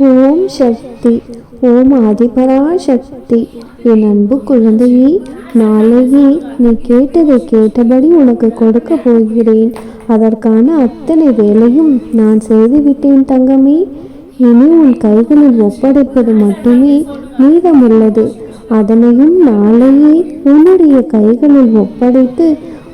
ஓம் சக்தி. ஓம் ஆதிபரா சக்தி. என் அன்பு குழந்தையே, நாளையே நீ கேட்டதை கேட்டபடி உனக்கு கொடுக்க போகிறேன். அதற்கான அத்தனை வேலையும் நான் செய்துவிட்டேன் தங்கமே. இனி உன் கைகளில் ஒப்படைப்பது மட்டுமே மீதமுள்ளது. அதனையும் நாளையே உன்னுடைய கைகளில் ஒப்படைத்து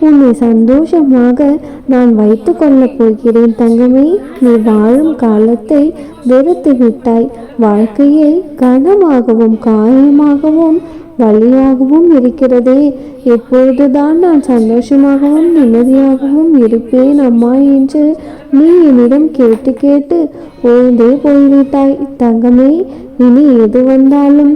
உன்னை சந்தோஷமாக நான் வைத்து கொள்ளப் போகிறேன் தங்கமே. நீ வாழும் காலத்தை வெறுத்து விட்டாய். வாழ்க்கையை கனமாகவும் காயமாகவும் வழியாகவும் இருக்கிறதே. எப்பொழுதுதான் நான் சந்தோஷமாகவும் நிம்மதியாகவும் இருப்பேன் அம்மா என்று நீ என்னிடம் கேட்டு கேட்டு ஓய்ந்தே போய்விட்டாய் தங்கமே. இனி எது வந்தாலும்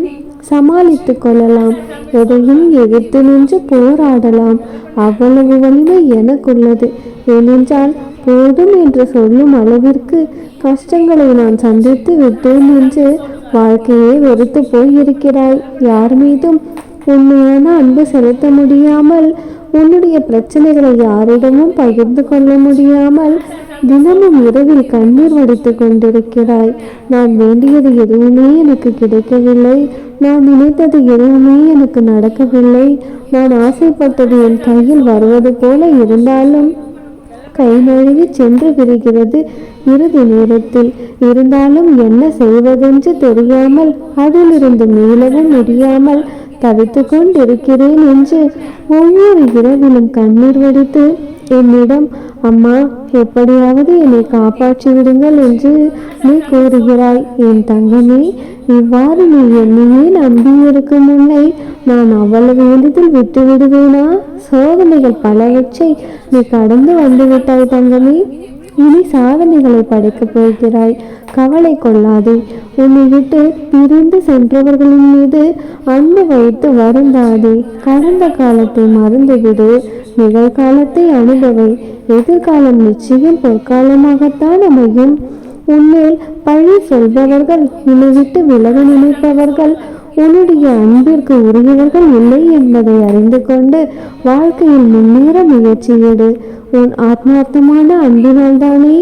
சமாளித்து கொள்ளலாம். எதையும் எதிர்த்து நின்று போராடலாம். அவ்வளவு வலிமை எனக்குள்ளது. ஏனென்றால் போதும் என்று சொல்லும் அளவிற்கு கஷ்டங்களை நான் சந்தித்து விட்டேன் என்று வாழ்க்கையே வெறுத்து போயிருக்கிறாய். யார் மீதும் உண்மையான அன்பு செலுத்த முடியாமல், உன்னுடைய பிரச்சனைகளை யாரிடமும் பகிர்ந்து கொள்ள முடியாமல் தினமும் இரவில் கண்ணீர் வடித்து கொண்டிருக்கிறாய். நான் வேண்டியது எதுவுமே எனக்கு கிடைக்கவில்லை. நான் நினைத்தது எதுவுமே எனக்கு நடக்கவில்லை. நான் ஆசைப்பட்டது என் கையில் வருவது போல இருந்தாலும் கை நழுவி சென்று விடுகிறது இறுதி நேரத்தில். இருந்தாலும் என்ன செய்வதென்று தெரியாமல், அதிலிருந்து மீளவும் முடியாமல் தவித்து கொண்டிருக்கிறேன் என்று ஒவ்வொரு இரவிலும் கண்ணீர் வடித்து என்னிடம் அம்மா எப்படியாவது என்னை காப்பாற்றி விடுங்கள் என்று நீ கூறுகிறாய். என் தங்கமே, இவ்வாறு நீ என்னையே நம்பியிருக்கும் முன்னை நான் அவ்வளவு எளிதில் விட்டு விடுவேனா? சோதனைகள் பலவற்றை நீ கடந்து வந்துவிட்டாய் தங்கமே. இனி சாதனைகளை படைக்கப் போகிறாய். கவலை கொள்ளாதே. உன்னை விட்டு பிரிந்து சென்றவர்களின் மீது அன்பு வைத்து வருந்தாதே. கடந்த காலத்தை மறந்துவிடு. நிகழ்காலத்தை அனுபவை. எதிர்காலம் நிச்சயம் பொற்காலமாகத்தான் அமையும். உன்மேல் பழி சொல்பவர்கள், உன்னை விட்டு விலக நினைப்பவர்கள் உன்னுடைய அன்பிற்கு உரியவர்கள் இல்லை என்பதை அறிந்து கொண்டு வாழ்க்கையில் முன்னேற முயற்சியெடு. உன் ஆத்மார்த்தமான அன்பினால் தானே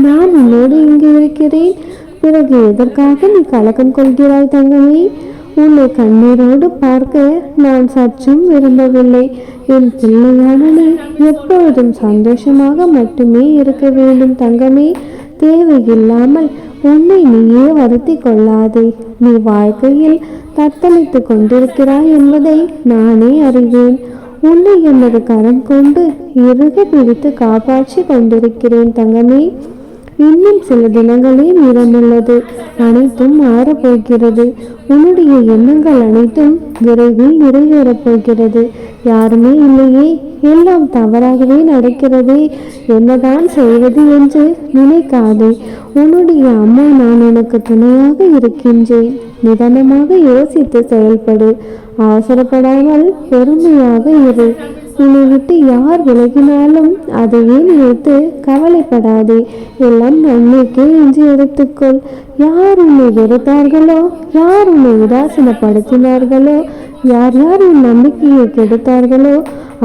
நான் உன்னோடு இங்கு இருக்கிறேன். பிறகு எதற்காக நீ கலக்கம் கொள்கிறாய் தங்கமே? உன்னை கண்ணீரோடு பார்க்க நான் சற்றும் விரும்பவில்லை. என் பிள்ளையான நீ எப்பொழுதும் சந்தோஷமாக மட்டுமே இருக்க வேண்டும் தங்கமே. தேவையில்லாமல் உன்னை நீயே வருத்தி கொள்ளாதே. நீ வாழ்க்கையில் தத்தளித்து கொண்டிருக்கிறாய் என்பதை நானே அறிவேன். உன்னை எனது கரம் கொண்டு இறுக பிடித்து காப்பாற்றி கொண்டிருக்கிறேன் தங்கமே. இன்னும் சில தினங்களே மீதமுள்ளது. அனைத்தும் மாறப்போகிறது. உன்னுடைய எண்ணங்கள் அனைத்தும் விரைவில் நிறைவேறப் போகிறது. யாருமே இல்லையே, எல்லாம் தவறாகவே நடக்கிறதே, என்னதான் செய்வது என்று நினைக்காதே. உன்னுடைய அம்மா நான் உனக்கு துணையாக இருக்கின்றேன். நிதானமாக யோசித்து செயல்படு. அவசரப்படாமல் பொறுமையாக இரு. உன்னை விட்டு யார் விலகினாலும் அதையே நினைத்து கவலைப்படாதே. எல்லாம் நன்மைக்கே என்று எடுத்துக்கொள். யார் உன்னை வெறுத்தார்களோ, யார் உன்னை உதாசீனப்படுத்தினார்களோ, யார் யார் உன் நம்பிக்கையை கெடுத்தார்களோ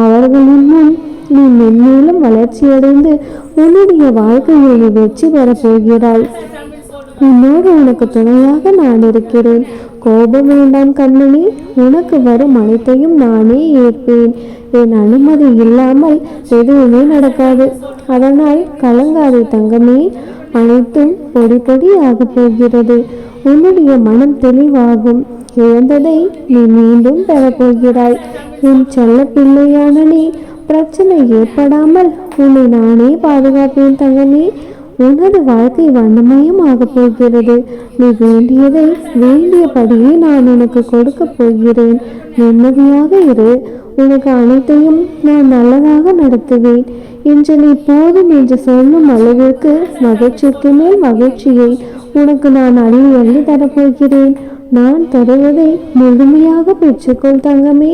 அவர்களின் முன் நீ மென்மேலும் வளர்ச்சியடைந்து உன்னுடைய வாழ்க்கையில் நீ வெற்றி பெறப் போகிறாய். உன்னோடு உனக்கு துணையாக நான் இருக்கிறேன். கோபம் வேண்டாம் கண்மணி. உனக்கு வரும் அனைத்தையும் நானே ஏற்பேன். என் அனுமதி இல்லாமல் எதுவுமே நடக்காது. அதனால் கலங்காதே தங்கமே. அனைத்தும் பொடி பொடியாக போகிறது. உன்னுடைய மனம் தெளிவாகும். இழந்ததை நீ மீண்டும் பெறப்போகிறாய். என் செல்ல பிள்ளையான நீ பிரச்சனை ஏற்படாமல் உன்னை நானே பாதுகாப்பேன் தங்கமே. உனது வாழ்க்கை வண்ணமயம் ஆகப் போகிறது. நீ வேண்டியதை வேண்டியபடியே நான் உனக்கு கொடுக்க போகிறேன். நிம்மதியாக இரு. உனக்கு அனைத்தையும் நான் நல்லதாக நடத்துவேன். இன்று நீ போதும் என்று சொல்லும் அளவிற்கு மகிழ்ச்சிக்கு மேல் மகிழ்ச்சியை உனக்கு நான் அள்ளி அள்ளி தரப்போகிறேன். நான் தருவதை முழுமையாக பெற்றுக்கொள் தங்கமே.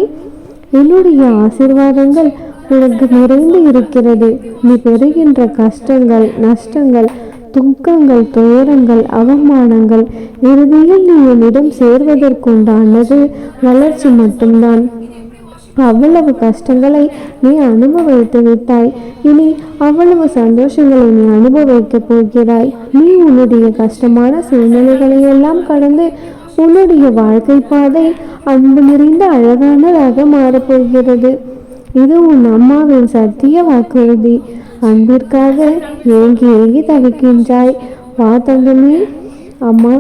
என்னுடைய ஆசீர்வாதங்கள் உனக்கு நிறைந்து இருக்கிறது. நீ பெறுகின்ற கஷ்டங்கள், நஷ்டங்கள், துக்கங்கள், துயரங்கள், அவமானங்கள் இறுதியில் நீ என்னிடம் சேர்வதற்குண்டானது வளர்ச்சி மட்டும்தான். அவ்வளவு கஷ்டங்களை நீ அனுபவித்து விட்டாய். இனி அவ்வளவு சந்தோஷங்களை நீ அனுபவிக்கப் போகிறாய். நீ உன்னுடைய கஷ்டமான சூழ்நிலைகளை எல்லாம் கடந்து உன்னுடைய வாழ்க்கை பாதை அன்பு நிறைந்த அழகானதாக மாறப்போகிறது. இது உன் அம்மாவின் சத்திய வாக்குறுதி. அன்பிற்காக ஏங்கி ஏங்கி தவிக்கின்றாய். வா தங்கமே. அம்மா,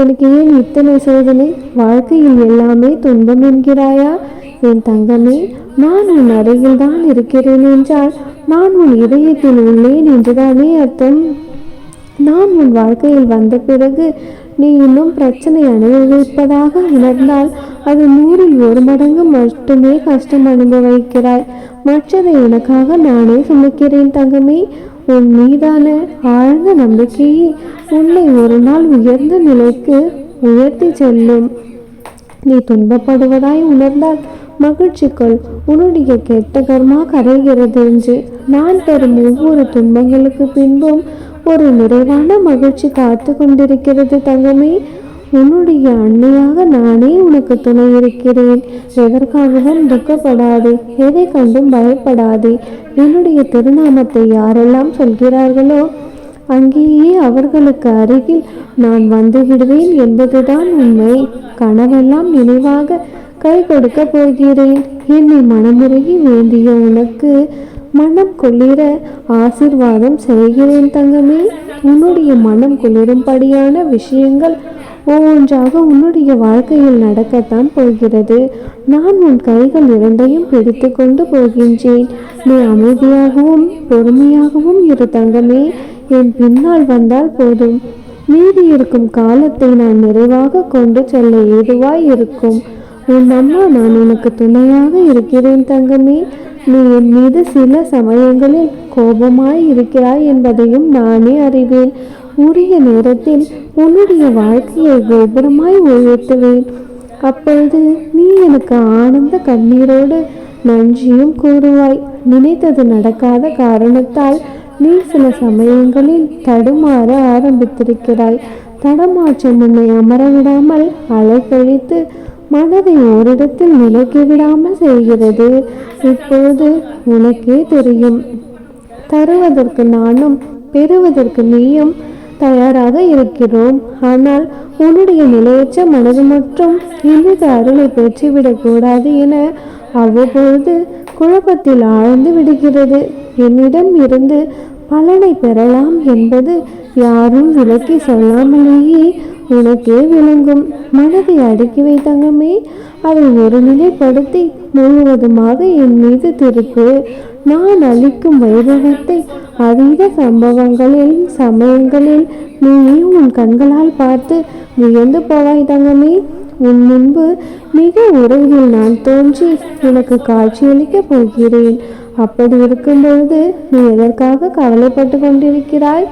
எனக்கு ஏன் இத்தனை சோதனை? வாழ்க்கையில் எல்லாமே துன்பம் என்கிறாயா? என் தங்கமே, நான் உன் அருகில் தான் இருக்கிறேன் என்றால் நான் உன் இதயத்தில் உள்ளேன் என்றுதானே அர்த்தம். நான் உன் வாழ்க்கையில் வந்த பிறகு நீ இன்னும் பிரச்சனை அனுபவிப்பதாக உணர்ந்தால் அது 100ல் 1 மடங்கு மட்டுமே கஷ்டம் அனுபவிக்கிறாய். மற்றதை எனக்காக நானே சுமக்கிறேன் தங்கமே. உன் மீதான ஆழ்ந்த நம்பிக்கையை உன்னை ஒரு நாள் உயர்ந்த நிலைக்கு உயர்த்தி செல்லும். நீ துன்பப்படுவதாய் உணர்ந்தால் மகிழ்ச்சிக்குள் உன்னுடைய கெட்ட கர்மா கரைகிறது என்று. நான் தரும் ஒவ்வொரு துன்பங்களுக்கு பின்பும் ஒரு நிறைவான மகிழ்ச்சி காத்து கொண்டிருக்கிறது தங்கமே. உன்னுடைய அன்னையாக நானே உனக்கு துணை இருக்கிறேன். எதற்காகவும் துக்கப்படாதே, எதை கண்டும் பயப்படாதே. என்னுடைய திருநாமத்தை யாரெல்லாம் சொல்கிறார்களோ அங்கேயே அவர்களுக்கு அருகில் நான் வந்து விடுவேன் என்பதுதான் உண்மை. கனவெல்லாம் நினைவாக கை கொடுக்க போகிறேன். என்னை மனமுருகி வேண்டிய உனக்கு மனம் குளிர ஆசீர்வாதம் செய்கிறேன் தங்கமே. உன்னுடைய மனம் குளிரும்படியான விஷயங்கள் ஒவ்வொன்றாக உன்னுடைய வாழ்க்கையில் நடக்கத்தான் போகிறது. நான் உன் கைகள் இரண்டையும் பிடித்து கொண்டு போகின்றேன். நீ அமைதியாகவும் பொறுமையாகவும் இரு தங்கமே. என் பின்னால் வந்தால் போதும். மீதி இருக்கும் காலத்தை நான் நிறைவாக கொண்டு செல்ல ஏதுவாய் இருக்கும். உன் அம்மா நான் உனக்கு துணையாக இருக்கிறேன் தங்கமே. நீ என் மீது சில சமயங்களில் கோபமாய் இருக்கிறாய் என்பதையும் நானே அறிவேன். உரிய நேரத்தில் உன்னுடைய வாழ்க்கையை கோபுரமாய் உயர்த்துவேன். அப்பொழுது நீ எனக்கு ஆனந்த கண்ணீரோடு நன்றியும் கூறுவாய். நினைத்தது நடக்காத காரணத்தால் நீ சில சமயங்களில் தடுமாற ஆரம்பித்திருக்கிறாய். தடமாற்றம் உன்னை அமரவிடாமல் அலைக்கழித்து மனதை ஓரிடத்தில் நிலைக்க விடாமல் செய்கிறது. இப்போது உனக்கே தெரியும். தருவதற்கு நானும் பெறுவதற்கு நீயும் தயாராக இருக்கிறோம். ஆனால் உன்னுடைய நிலையற்ற மனது மற்றும் இனித அருளை பெற்றுவிடக்கூடாது என அவ்வப்பொழுது குழப்பத்தில் ஆழ்ந்து விடுகிறது. என்னிடம் இருந்து பலனை பெறலாம் என்பது யாரும் விலக்கி சொல்லாமலேயே உனக்கே விளங்கும். மனதை அடுக்கி வை தங்கமே. அதை ஒரு நிலைப்படுத்தி முழுவதுமாக என் மீது திருப்பு. நான் அளிக்கும் வைபவத்தை அதீத சமயங்களில் நீ உன் கண்களால் பார்த்து வியந்து போவாய் தங்கமே. உன் முன்பு மிக உறவில் நான் தோன்றி உனக்கு காட்சியளிக்கப் போகிறேன். அப்படி இருக்கும் பொழுது நீ எதற்காக கவலைப்பட்டு கொண்டிருக்கிறாய்?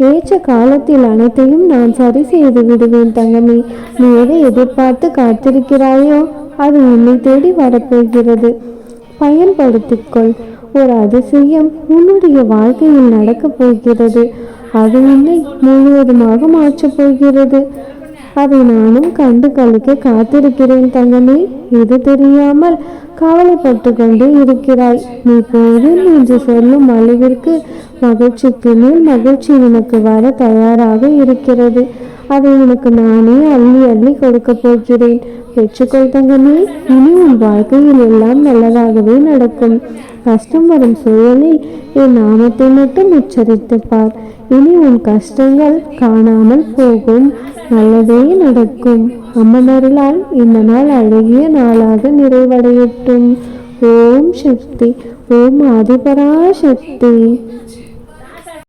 ஏற்ற காலத்தில் அனைத்தையும் நான் சரி செய்து விடுவேன் தங்கமே. நீ எதை எதிர்பார்த்து காத்திருக்கிறாயோ அது உன்னை தேடி வரப்போகிறது. பயன்படுத்திக்கொள். ஒரு அதிசயம் உன்னுடைய வாழ்க்கையில் நடக்கப் போகிறது. அது உன்னை முழுவதுமாக மாற்றப் போகிறது. அதை நானும் கண்டு கழிக்க காத்திருக்கிறேன் தங்கமே. இது தெரியாமல் கவலைப்பட்டு கொண்டு இருக்கிறாய். நீ போதும் என்று சொல்லும் அளவிற்கு மகிழ்ச்சிக்கு மேல் மகிழ்ச்சி உனக்கு வர தயாராக இருக்கிறது. அதை உனக்கு நானே அள்ளி அள்ளி கொடுக்க போகிறேன். பெற்றுக்கொள் தங்கமே. இனி உன் வாழ்க்கையில் எல்லாம் நல்லதாகவே நடக்கும். கஷ்டம் வரும் சூழலில் என் நாமத்தை மட்டும் உச்சரித்து பார். இனி உன் கஷ்டங்கள் காணாமல் போகும். நல்லதே நடக்கும். அம்மனருளால் இந்த நாள் அழகிய நாளாக நிறைவடையட்டும். ஓம் சக்தி. ஓம் ஆதிபராசக்தி.